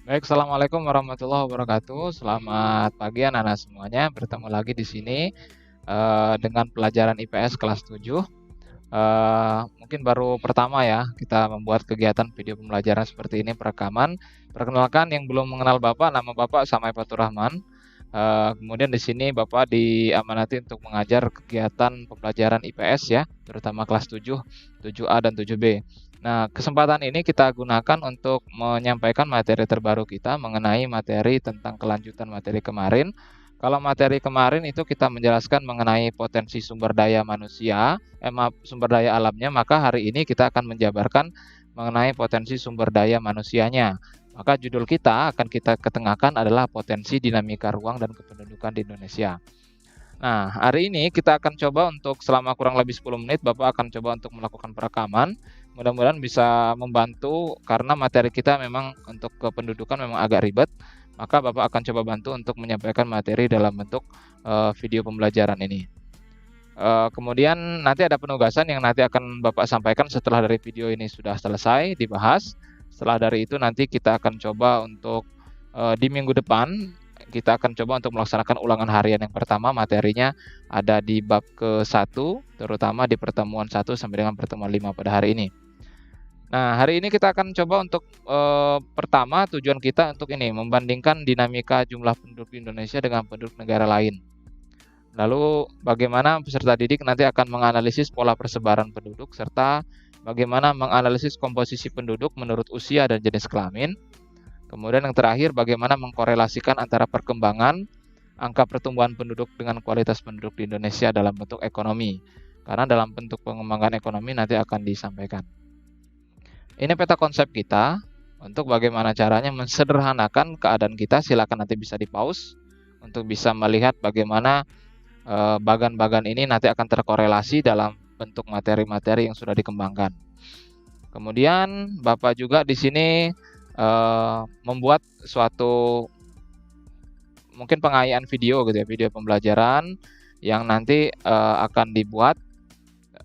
Baik, assalamualaikum warahmatullahi wabarakatuh. Selamat pagi anak-anak semuanya. Bertemu lagi di sini dengan pelajaran IPS kelas 7. Mungkin baru pertama ya kita membuat kegiatan video pembelajaran seperti ini perekaman. Perkenalkan yang belum mengenal Bapak, nama Bapak Samai Fatur Rahman. Kemudian di sini Bapak diamanati untuk mengajar kegiatan pembelajaran IPS ya, terutama kelas 7, 7A dan 7B. Nah, kesempatan ini kita gunakan untuk menyampaikan materi terbaru kita mengenai materi tentang kelanjutan materi kemarin. Kalau materi kemarin itu kita menjelaskan mengenai potensi sumber daya manusia, sumber daya alamnya, maka hari ini kita akan menjabarkan mengenai potensi sumber daya manusianya. Maka judul kita akan kita ketengahkan adalah potensi dinamika ruang dan kependudukan di Indonesia. Nah, hari ini kita akan coba untuk selama kurang lebih 10 menit, Bapak akan coba untuk melakukan perekaman. Mudah-mudahan bisa membantu karena materi kita memang untuk kependudukan memang agak ribet. Maka Bapak akan coba bantu untuk menyampaikan materi dalam bentuk video pembelajaran ini. Kemudian nanti ada penugasan yang nanti akan Bapak sampaikan setelah dari video ini sudah selesai dibahas. Setelah dari itu nanti kita akan coba untuk di minggu depan kita akan coba untuk melaksanakan ulangan harian yang pertama. Materinya ada di bab ke-1, terutama di pertemuan 1 sampai dengan pertemuan 5 pada hari ini. Nah, hari ini kita akan coba untuk pertama tujuan kita untuk ini membandingkan dinamika jumlah penduduk di Indonesia dengan penduduk negara lain. Lalu bagaimana peserta didik nanti akan menganalisis pola persebaran penduduk serta bagaimana menganalisis komposisi penduduk menurut usia dan jenis kelamin. Kemudian yang terakhir bagaimana mengkorelasikan antara perkembangan angka pertumbuhan penduduk dengan kualitas penduduk di Indonesia dalam bentuk ekonomi. Karena dalam bentuk pengembangan ekonomi nanti akan disampaikan. Ini peta konsep kita untuk bagaimana caranya mensederhanakan keadaan kita. Silakan nanti bisa di-pause untuk bisa melihat bagaimana bagan-bagan ini nanti akan terkorelasi dalam bentuk materi-materi yang sudah dikembangkan. Kemudian Bapak juga di sini membuat suatu mungkin pengayaan video gitu ya, video pembelajaran yang nanti akan dibuat.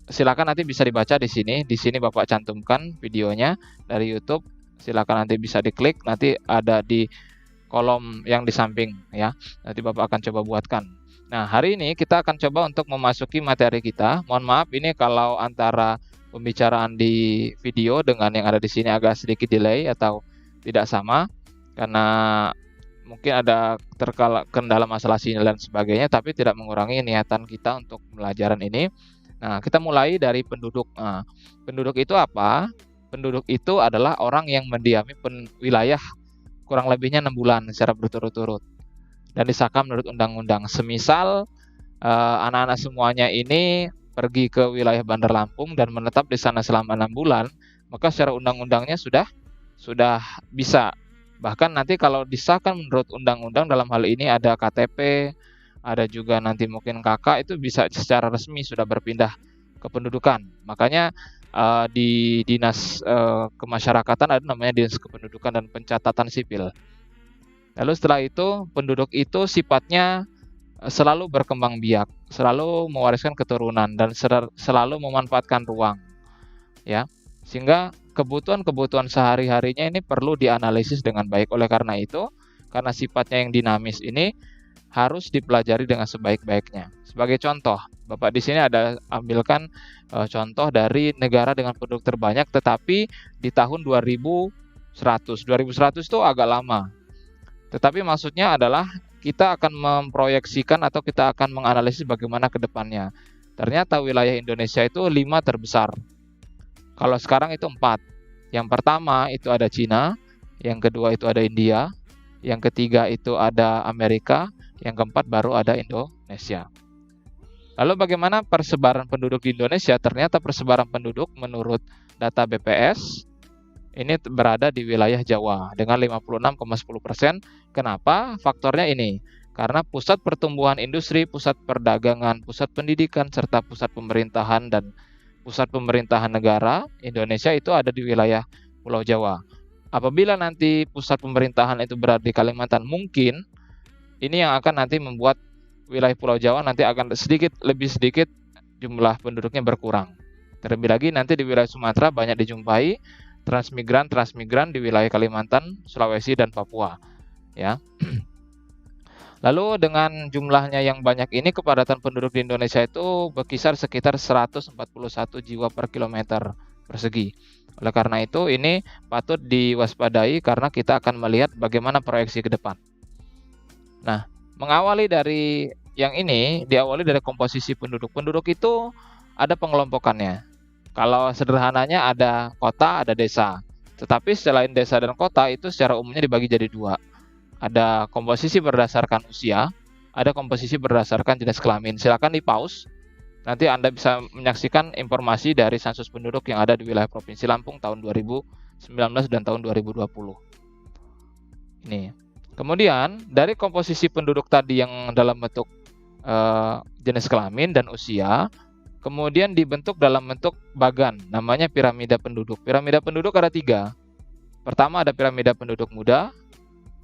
Silakan nanti bisa dibaca di sini. Di sini Bapak cantumkan videonya dari YouTube. Silakan nanti bisa diklik, nanti ada di kolom yang di samping ya. Nanti Bapak akan coba buatkan. Nah, hari ini kita akan coba untuk memasuki materi kita. Mohon maaf ini kalau antara pembicaraan di video dengan yang ada di sini agak sedikit delay atau tidak sama karena mungkin ada kendala masalah sinyal dan sebagainya, tapi tidak mengurangi niatan kita untuk pembelajaran ini. Nah, kita mulai dari penduduk. Nah, penduduk itu apa? Penduduk itu adalah orang yang mendiami wilayah kurang lebihnya 6 bulan secara berturut-turut dan disahkan menurut undang-undang. Semisal anak-anak semuanya ini pergi ke wilayah Bandar Lampung dan menetap di sana selama 6 bulan, maka secara undang-undangnya sudah bisa. Bahkan nanti kalau disahkan menurut undang-undang dalam hal ini ada KTP, ada juga nanti mungkin KK, itu bisa secara resmi sudah berpindah kependudukan. Makanya di dinas kemasyarakatan ada namanya dinas kependudukan dan pencatatan sipil. Lalu setelah itu penduduk itu sifatnya selalu berkembang biak, selalu mewariskan keturunan dan selalu memanfaatkan ruang, ya. Sehingga kebutuhan-kebutuhan sehari-harinya ini perlu dianalisis dengan baik. Oleh karena itu, karena sifatnya yang dinamis ini harus dipelajari dengan sebaik-baiknya. Sebagai contoh, Bapak di sini ada ambilkan contoh dari negara dengan penduduk terbanyak tetapi di tahun 2100. 2100 itu agak lama. Tetapi maksudnya adalah kita akan memproyeksikan atau kita akan menganalisis bagaimana ke depannya. Ternyata wilayah Indonesia itu 5 terbesar. Kalau sekarang itu 4. Yang pertama itu ada Cina, yang kedua itu ada India, yang ketiga itu ada Amerika, yang keempat baru ada Indonesia. Lalu bagaimana persebaran penduduk di Indonesia? Ternyata persebaran penduduk menurut data BPS ini berada di wilayah Jawa dengan 56,10%. Kenapa? Faktornya ini. Karena pusat pertumbuhan industri, pusat perdagangan, pusat pendidikan, serta pusat pemerintahan dan pusat pemerintahan negara Indonesia itu ada di wilayah Pulau Jawa. Apabila nanti pusat pemerintahan itu berada di Kalimantan, mungkin ini yang akan nanti membuat wilayah Pulau Jawa nanti akan lebih sedikit jumlah penduduknya berkurang. Terlebih lagi nanti di wilayah Sumatera banyak dijumpai transmigran di wilayah Kalimantan, Sulawesi, dan Papua. Ya. Lalu dengan jumlahnya yang banyak ini, kepadatan penduduk di Indonesia itu berkisar sekitar 141 jiwa per kilometer persegi. Oleh karena itu, ini patut diwaspadai karena kita akan melihat bagaimana proyeksi ke depan. Nah, mengawali dari yang ini, diawali dari komposisi penduduk. Penduduk itu ada pengelompokannya. Kalau sederhananya ada kota, ada desa. Tetapi selain desa dan kota itu secara umumnya dibagi jadi dua. Ada komposisi berdasarkan usia, ada komposisi berdasarkan jenis kelamin. Silakan di-pause. Nanti Anda bisa menyaksikan informasi dari sensus penduduk yang ada di wilayah Provinsi Lampung tahun 2019 dan tahun 2020. Ini. Kemudian, dari komposisi penduduk tadi yang dalam bentuk jenis kelamin dan usia, kemudian dibentuk dalam bentuk bagan, namanya piramida penduduk. Piramida penduduk ada 3. Pertama ada piramida penduduk muda,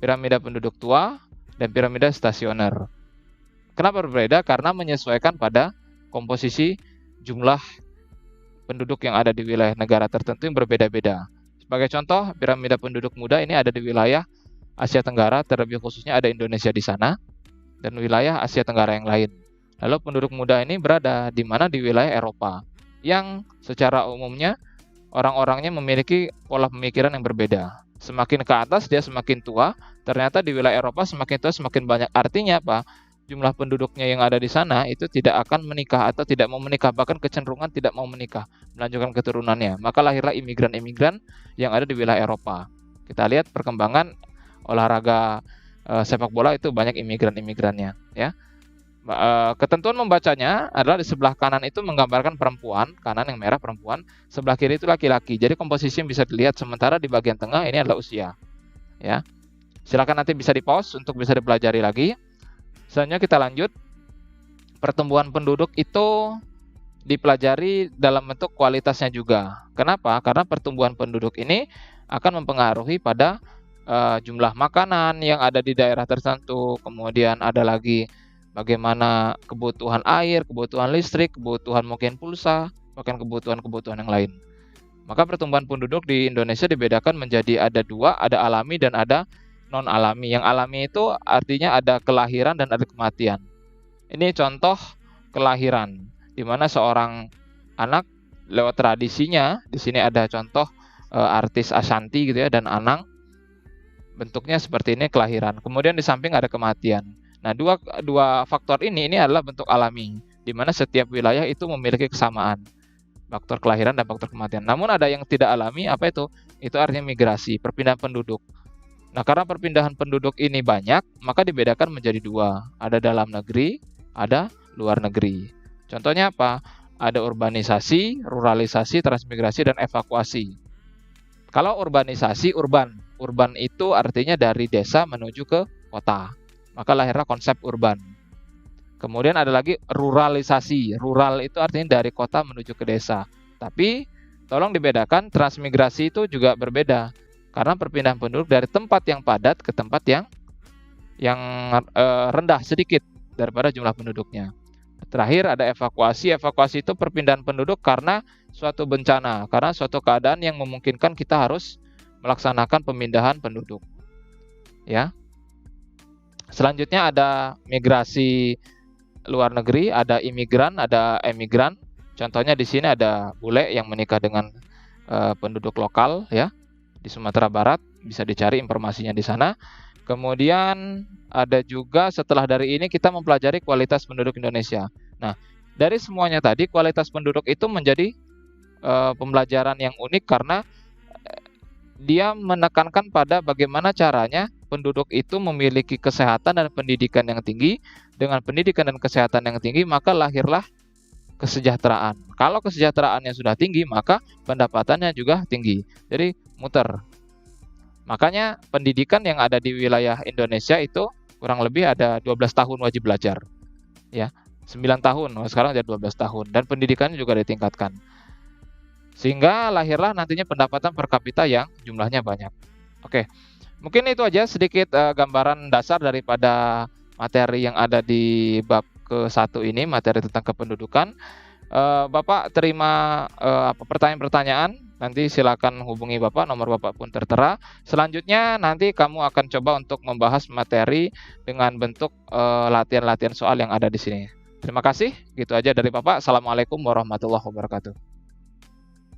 piramida penduduk tua, dan piramida stasioner. Kenapa berbeda? Karena menyesuaikan pada komposisi jumlah penduduk yang ada di wilayah negara tertentu yang berbeda-beda. Sebagai contoh, piramida penduduk muda ini ada di wilayah Asia Tenggara, terlebih khususnya ada Indonesia di sana, dan wilayah Asia Tenggara yang lain. Lalu penduduk muda ini berada di mana? Di wilayah Eropa, yang secara umumnya orang-orangnya memiliki pola pemikiran yang berbeda. Semakin ke atas dia semakin tua, ternyata di wilayah Eropa semakin tua semakin banyak. Artinya apa? Jumlah penduduknya yang ada di sana itu tidak akan menikah atau tidak mau menikah, bahkan kecenderungan tidak mau menikah, melanjutkan keturunannya. Maka lahirlah imigran-imigran yang ada di wilayah Eropa. Kita lihat perkembangan olahraga sepak bola itu banyak imigran-imigrannya, ya. Ketentuan membacanya adalah di sebelah kanan itu menggambarkan perempuan, kanan yang merah perempuan, sebelah kiri itu laki-laki. Jadi komposisi yang bisa dilihat, sementara di bagian tengah ini adalah usia. Ya, silakan nanti bisa di-pause untuk bisa dipelajari lagi. Selanjutnya kita lanjut. Pertumbuhan penduduk itu dipelajari dalam bentuk kualitasnya juga. Kenapa? Karena pertumbuhan penduduk ini akan mempengaruhi pada jumlah makanan yang ada di daerah tertentu. Kemudian ada lagi bagaimana kebutuhan air, kebutuhan listrik, kebutuhan mungkin pulsa, bahkan kebutuhan-kebutuhan yang lain. Maka pertumbuhan penduduk di Indonesia dibedakan menjadi ada 2, ada alami dan ada non-alami. Yang alami itu artinya ada kelahiran dan ada kematian. Ini contoh kelahiran, di mana seorang anak lewat tradisinya, di sini ada contoh artis Ashanti gitu ya, dan Anang, bentuknya seperti ini kelahiran. Kemudian di samping ada kematian. Nah, dua faktor ini adalah bentuk alami, di mana setiap wilayah itu memiliki kesamaan, faktor kelahiran dan faktor kematian. Namun ada yang tidak alami, apa itu? Itu artinya migrasi, perpindahan penduduk. Nah, karena perpindahan penduduk ini banyak, maka dibedakan menjadi 2. Ada dalam negeri, ada luar negeri. Contohnya apa? Ada urbanisasi, ruralisasi, transmigrasi, dan evakuasi. Kalau urbanisasi, urban itu artinya dari desa menuju ke kota. Maka lahirlah konsep urban. Kemudian ada lagi ruralisasi. Rural itu artinya dari kota menuju ke desa. Tapi tolong dibedakan, transmigrasi itu juga berbeda. Karena perpindahan penduduk dari tempat yang padat ke tempat yang rendah sedikit daripada jumlah penduduknya. Terakhir ada evakuasi. Evakuasi itu perpindahan penduduk karena suatu bencana, karena suatu keadaan yang memungkinkan kita harus melaksanakan pemindahan penduduk. Ya. Selanjutnya ada migrasi luar negeri, ada imigran, ada emigran. Contohnya di sini ada bule yang menikah dengan penduduk lokal, ya, di Sumatera Barat. Bisa dicari informasinya di sana. Kemudian ada juga setelah dari ini kita mempelajari kualitas penduduk Indonesia. Nah, dari semuanya tadi kualitas penduduk itu menjadi pembelajaran yang unik karena dia menekankan pada bagaimana caranya penduduk itu memiliki kesehatan dan pendidikan yang tinggi. Dengan pendidikan dan kesehatan yang tinggi, maka lahirlah kesejahteraan. Kalau kesejahteraannya sudah tinggi, maka pendapatannya juga tinggi. Jadi muter. Makanya pendidikan yang ada di wilayah Indonesia itu kurang lebih ada 12 tahun wajib belajar. Ya, 9 tahun, sekarang ada 12 tahun. Dan pendidikannya juga ditingkatkan. Sehingga lahirlah nantinya pendapatan per kapita yang jumlahnya banyak. Oke, mungkin itu aja sedikit gambaran dasar daripada materi yang ada di bab ke-1 ini, materi tentang kependudukan. Bapak terima, pertanyaan-pertanyaan, nanti silakan hubungi Bapak, nomor Bapak pun tertera. Selanjutnya nanti kamu akan coba untuk membahas materi dengan bentuk, latihan-latihan soal yang ada di sini. Terima kasih, gitu aja dari Bapak. Assalamualaikum warahmatullahi wabarakatuh.